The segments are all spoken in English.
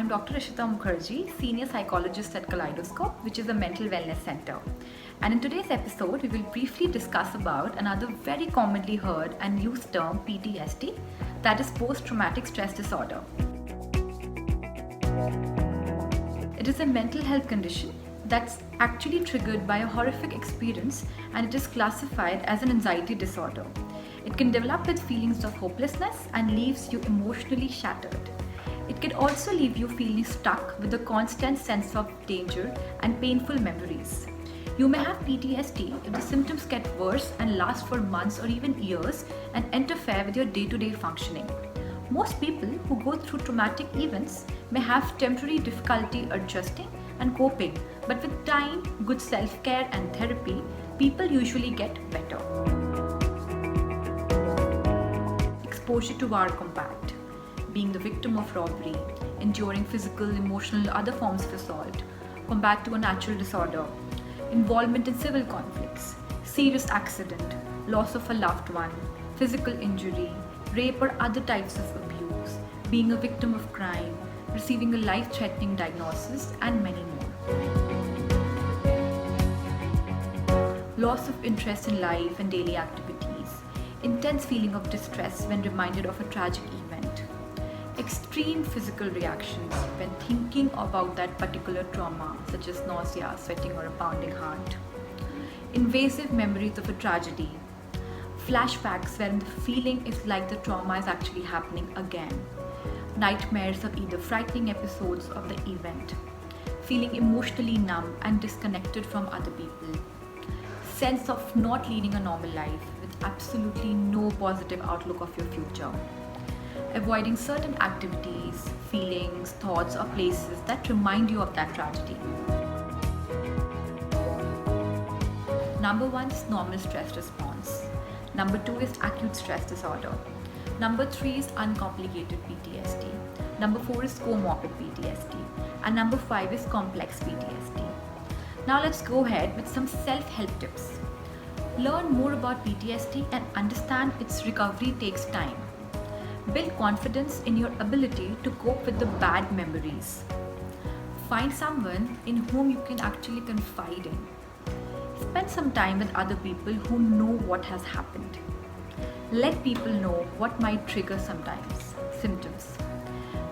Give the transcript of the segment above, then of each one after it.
Dr Ishita Mukerji, Senior Psychologist at Kaleidoscope, which is a mental wellness center. And in today's episode, we will briefly discuss about another very commonly heard and used term, PTSD, that is post-traumatic stress disorder. It is a mental health condition that's actually triggered by a horrific experience, and it is classified as an anxiety disorder. It can develop with feelings of hopelessness and leaves you emotionally shattered. It can also leave you feeling stuck with a constant sense of danger and painful memories. You may have PTSD if the symptoms get worse and last for months or even years and interfere with your day-to-day functioning. Most people who go through traumatic events may have temporary difficulty adjusting and coping, but with time, good self-care and therapy, people usually get better. Exposure to war combat, being the victim of robbery, enduring physical, emotional, other forms of assault, combat to a natural disorder, involvement in civil conflicts, serious accident, loss of a loved one, physical injury, rape or other types of abuse, being a victim of crime, receiving a life-threatening diagnosis, and many more. Loss of interest in life and daily activities, intense feeling of distress when reminded of a tragic event, extreme physical reactions when thinking about that particular trauma, such as nausea, sweating, or a pounding heart, invasive memories of a tragedy, flashbacks wherein the feeling is like the trauma is actually happening again, nightmares of either frightening episodes of the event, feeling emotionally numb and disconnected from other people, sense of not leading a normal life with absolutely no positive outlook of your future, avoiding certain activities, feelings, thoughts, or places that remind you of that tragedy. Number 1 is normal stress response. Number 2 is acute stress disorder. Number 3 is uncomplicated PTSD. Number 4 is comorbid PTSD. And number 5 is complex PTSD. Now let's go ahead with some self-help tips. Learn more about PTSD and understand its recovery takes time. Build confidence in your ability to cope with the bad memories. Find someone in whom you can actually confide in. Spend some time with other people who know what has happened. Let people know what might trigger sometimes symptoms.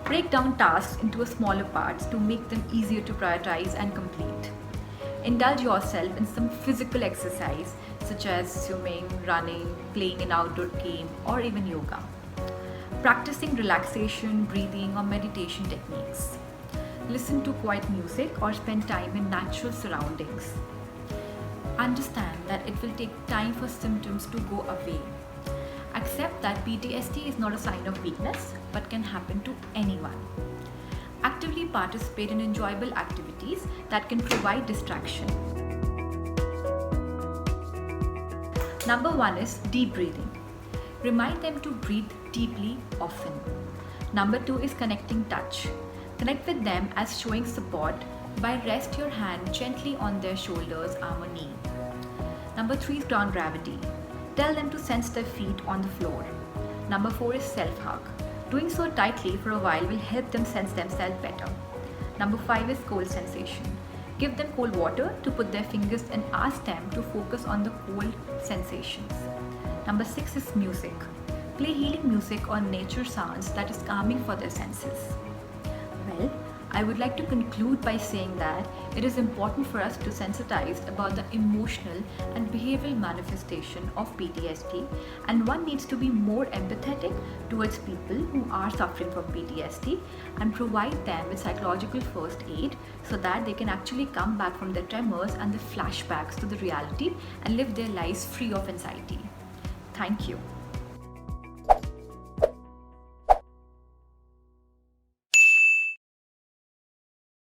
Break down tasks into smaller parts to make them easier to prioritize and complete. Indulge yourself in some physical exercise such as swimming, running, playing an outdoor game, or even yoga. Practicing relaxation, breathing, or meditation techniques. Listen to quiet music or spend time in natural surroundings. Understand that it will take time for symptoms to go away. Accept that PTSD is not a sign of weakness but can happen to anyone. Actively participate in enjoyable activities that can provide distraction. Number 1 is deep breathing. Remind them to breathe deeply often. Number 2 is connecting touch. Connect with them as showing support by rest your hand gently on their shoulders, arm, or knee. Number 3 is ground gravity. Tell them to sense their feet on the floor. Number 4 is self-hug. Doing so tightly for a while will help them sense themselves better. Number 5 is cold sensation. Give them cold water to put their fingers and ask them to focus on the cold sensations. Number 6 is music. Play healing music or nature sounds that is calming for their senses. Well, I would like to conclude by saying that it is important for us to sensitize about the emotional and behavioral manifestation of PTSD, and one needs to be more empathetic towards people who are suffering from PTSD and provide them with psychological first aid so that they can actually come back from their tremors and the flashbacks to the reality and live their lives free of anxiety. Thank you.